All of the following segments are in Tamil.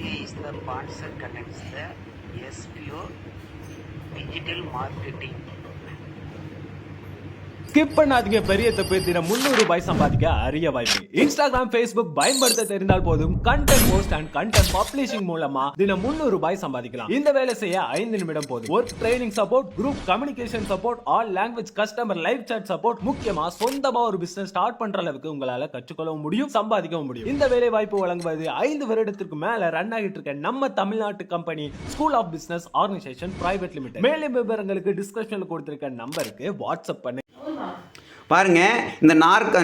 RBI is the sponsor connects the SPO digital marketing. Skip பண்ணாதீங்க, பெரிய தப்பு. தினம் 300 ரூபாய் சம்பாதிக்க அரிய வாய்ப்பு. இன்ஸ்டாகிராம், ஃபேஸ்புக் பயன்படுத்த தெரிந்தால் போதும் content post and content publishing மூலமா தினம் 300 ரூபாய் சம்பாதிக்கலாம். இந்த வேலை செய்ய 5 நிமிடம் போதும். Work training support, group communication support, all language customer live chat support, முக்கியமா சொந்தமா ஒரு பிசினஸ் ஸ்டார்ட் பண்ற அளவுக்கு உங்களால கற்றுக்கொள்ளவும் முடியும், சம்பாதிக்கவும் முடியும். இந்த வேலை வாய்ப்பு வழங்குவது 5 வருடத்திற்கு மேல ரன் ஆகிட்டு இருக்க நம்ம தமிழ்நாட்டு company school of business organisation private limited. மேலும் விவரங்களுக்கு டிஸ்கிரிப்ஷன்ல கொடுத்திருக்க நம்பருக்கு வாட்ஸ்அப் பண்ணு. பாருங்க, இந்த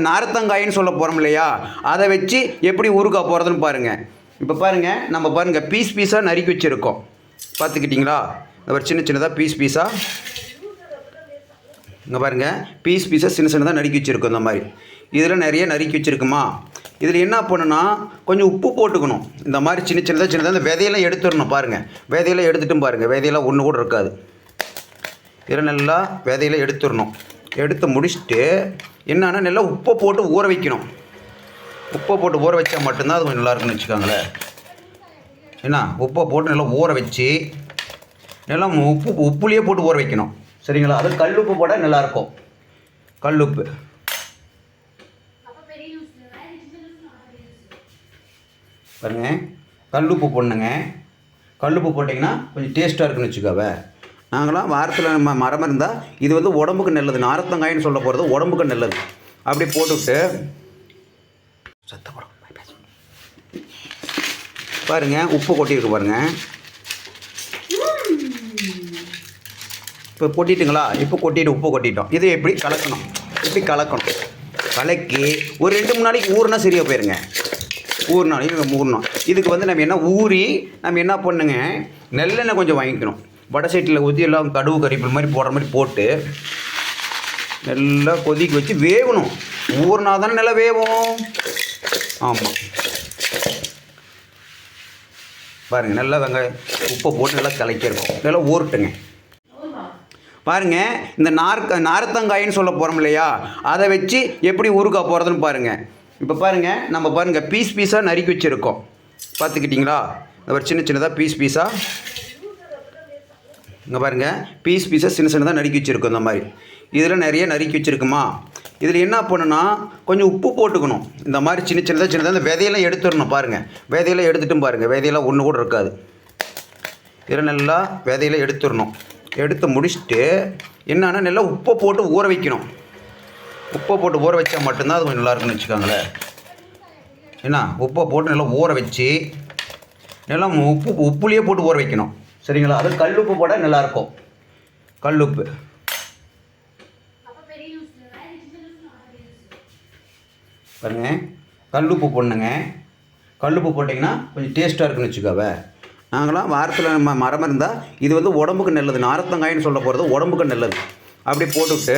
நார்த்தங்காயின்னு சொல்ல போகிறோம் இல்லையா, அதை வச்சு எப்படி ஊறுகாய் போகிறதுன்னு பாருங்கள். இப்போ பாருங்கள், நம்ம பாருங்கள் பீஸ் பீஸாக நறுக்கி வச்சுருக்கோம். பார்த்துக்கிட்டிங்களா? ஒரு சின்ன சின்னதாக பீஸாக இங்கே பாருங்கள், பீஸாக சின்ன சின்னதாக நறுக்கி வச்சுருக்கோம். இந்த மாதிரி இதில் நிறைய நறுக்கி வச்சுருக்குமா. இதில் என்ன பண்ணுன்னா கொஞ்சம் உப்பு போட்டுக்கணும். இந்த மாதிரி சின்ன சின்னதாக இந்த விதையெல்லாம் எடுத்துடணும். பாருங்கள், விதையெல்லாம் எடுத்துட்டும் பாருங்கள், விதையெல்லாம் ஒன்று கூட இருக்காது. இதில் நல்லா விதையெல்லாம் எடுத்துடணும். எடுத்து முடிச்சுட்டு என்னன்னா நல்லா உப்பை போட்டு ஊற வைக்கணும். உப்பை போட்டு ஊற வச்சா மட்டும்தான் அது கொஞ்சம் நல்லாயிருக்குன்னு வச்சுக்கோங்களேன். என்ன, உப்பை போட்டு நல்லா ஊற வச்சு நல்லா உப்புலேயே போட்டு ஊற வைக்கணும். சரிங்களா? அது கல் உப்பு போட்டால் நல்லாயிருக்கும். கல் உப்பு பாருங்க, கல் உப்பு போடணுங்க. கல் உப்பு போட்டிங்கன்னா கொஞ்சம் டேஸ்ட்டாக இருக்குன்னு வச்சுக்கோவே. நாங்களாம் வாரத்தில் நம்ம மரம் இருந்தால் இது வந்து உடம்புக்கு நல்லது. நார்த்தங்காயின்னு சொல்ல போகிறது உடம்புக்கு நல்லது. அப்படி போட்டுவிட்டு சத்தப்படும் பாருங்கள், உப்பு கொட்டியிருக்கு பாருங்கள். இப்போ கொட்டிட்டுங்களா? இப்போ கொட்டிட்டு உப்பு கொட்டிட்டோம். இதை எப்படி கலக்கணும், எப்படி கலக்கணும். கலக்கி ஒரு 2-3 நாளைக்கு ஊறினா சரியாக போயிருங்க. ஊறணும். இதுக்கு வந்து நம்ம என்ன ஊறி நம்ம என்ன பண்ணுங்க, நெல்லெண்ணெய் கொஞ்சம் வாங்கிக்கணும். வடை சைட்டில் ஊற்றி எல்லாம் கடுகு கறிப்பில் மாதிரி போடுற மாதிரி போட்டு நல்லா கொதிக்க வச்சு வேகணும். ஊறினா தானே நல்லா வேகும். ஆமாம், பாருங்கள், நல்லா வெங்காயம் உப்பை போட்டு நல்லா கலக்கிருக்கும். நல்லா ஊறட்டுங்க. பாருங்கள், இந்த நார்த்தங்காயின்னு சொல்ல போகிறோம் இல்லையா, அதை வச்சு எப்படி ஊறுகாய் போகிறதுன்னு பாருங்கள். இப்போ பாருங்கள், நம்ம பாருங்கள் பீஸாக நறுக்கி வச்சுருக்கோம். பார்த்துக்கிட்டிங்களா? ஒரு சின்ன சின்னதாக பீஸாக இங்கே பாருங்கள், பீஸாக சின்ன சின்னதாக நறுக்கி வச்சுருக்கோம். இந்த மாதிரி இதில் நிறைய நறுக்கி வச்சுருக்குமா. இதில் என்ன பண்ணுன்னா கொஞ்சம் உப்பு போட்டுக்கணும். இந்த மாதிரி சின்ன சின்னதாக இந்த விதையெல்லாம் எடுத்துடணும். பாருங்கள், விதையெல்லாம் எடுத்துட்டும் பாருங்கள், விதையெல்லாம் ஒன்று கூட இருக்காது. இதில் நல்லா விதையெல்லாம் எடுத்துடணும். எடுத்து முடிச்சுட்டு என்னன்னா நல்லா உப்பை போட்டு ஊற வைக்கணும். உப்பை போட்டு ஊற வச்சா மட்டும்தான் அது கொஞ்சம் நல்லாயிருக்குன்னு வச்சுக்கோங்களேன். என்ன, உப்பை போட்டு நல்லா ஊற வச்சு நல்லா உப்புலேயே போட்டு ஊற வைக்கணும். சரிங்களா? அது கல் உப்பு போட்டால் நல்லாயிருக்கும். கல் உப்பு பாருங்க, கல் உப்பு போடணுங்க. கல் உப்பு போட்டிங்கன்னா கொஞ்சம் டேஸ்ட்டாக இருக்குன்னு வச்சுக்கோவே. நாங்களாம் வாரத்தில் நம்ம மரம் இருந்தால் இது வந்து உடம்புக்கு நல்லது. நார்த்தங்காயின்னு சொல்ல போகிறது உடம்புக்கு நல்லது. அப்படி போட்டுவிட்டு